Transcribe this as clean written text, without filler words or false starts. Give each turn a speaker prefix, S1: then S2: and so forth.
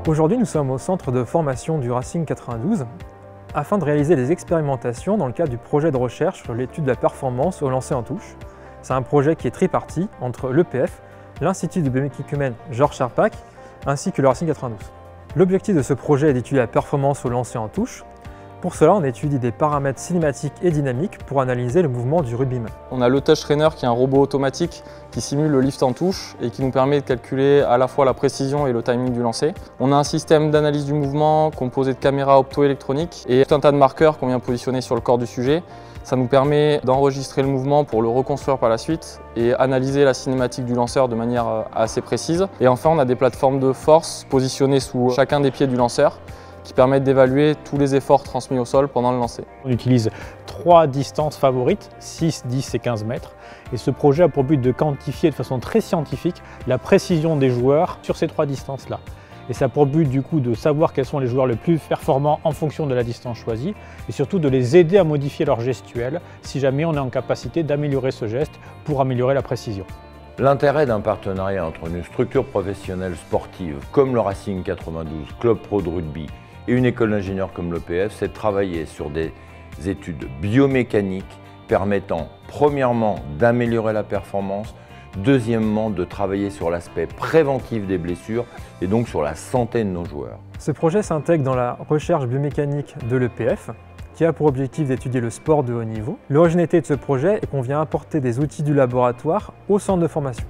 S1: Aujourd'hui, nous sommes au centre de formation du Racing 92 afin de réaliser des expérimentations dans le cadre du projet de recherche sur l'étude de la performance au lancer en touche. C'est un projet qui est tripartite entre l'EPF, l'Institut de biomécanique humaine Georges Charpak ainsi que le Racing 92. L'objectif de ce projet est d'étudier la performance au lancer en touche. Pour cela, on étudie des paramètres cinématiques et dynamiques pour analyser le mouvement du rugbyman.
S2: On a le Touch Trainer qui est un robot automatique qui simule le lift en touche et qui nous permet de calculer à la fois la précision et le timing du lancer. On a un système d'analyse du mouvement composé de caméras optoélectroniques et tout un tas de marqueurs qu'on vient positionner sur le corps du sujet. Ça nous permet d'enregistrer le mouvement pour le reconstruire par la suite et analyser la cinématique du lanceur de manière assez précise. Et enfin, on a des plateformes de force positionnées sous chacun des pieds du lanceur qui permettent d'évaluer tous les efforts transmis au sol pendant le lancer.
S3: On utilise 3 distances favorites, 6, 10 et 15 mètres. Et ce projet a pour but de quantifier de façon très scientifique la précision des joueurs sur ces 3 distances-là. Et ça a pour but du coup de savoir quels sont les joueurs les plus performants en fonction de la distance choisie et surtout de les aider à modifier leur gestuelle si jamais on est en capacité d'améliorer ce geste pour améliorer la précision.
S4: L'intérêt d'un partenariat entre une structure professionnelle sportive comme le Racing 92, Club Pro de rugby, et une école d'ingénieurs comme l'EPF, c'est de travailler sur des études biomécaniques permettant premièrement d'améliorer la performance, deuxièmement de travailler sur l'aspect préventif des blessures et donc sur la santé de nos joueurs.
S1: Ce projet s'intègre dans la recherche biomécanique de l'EPF qui a pour objectif d'étudier le sport de haut niveau. L'originalité de ce projet est qu'on vient apporter des outils du laboratoire au centre de formation.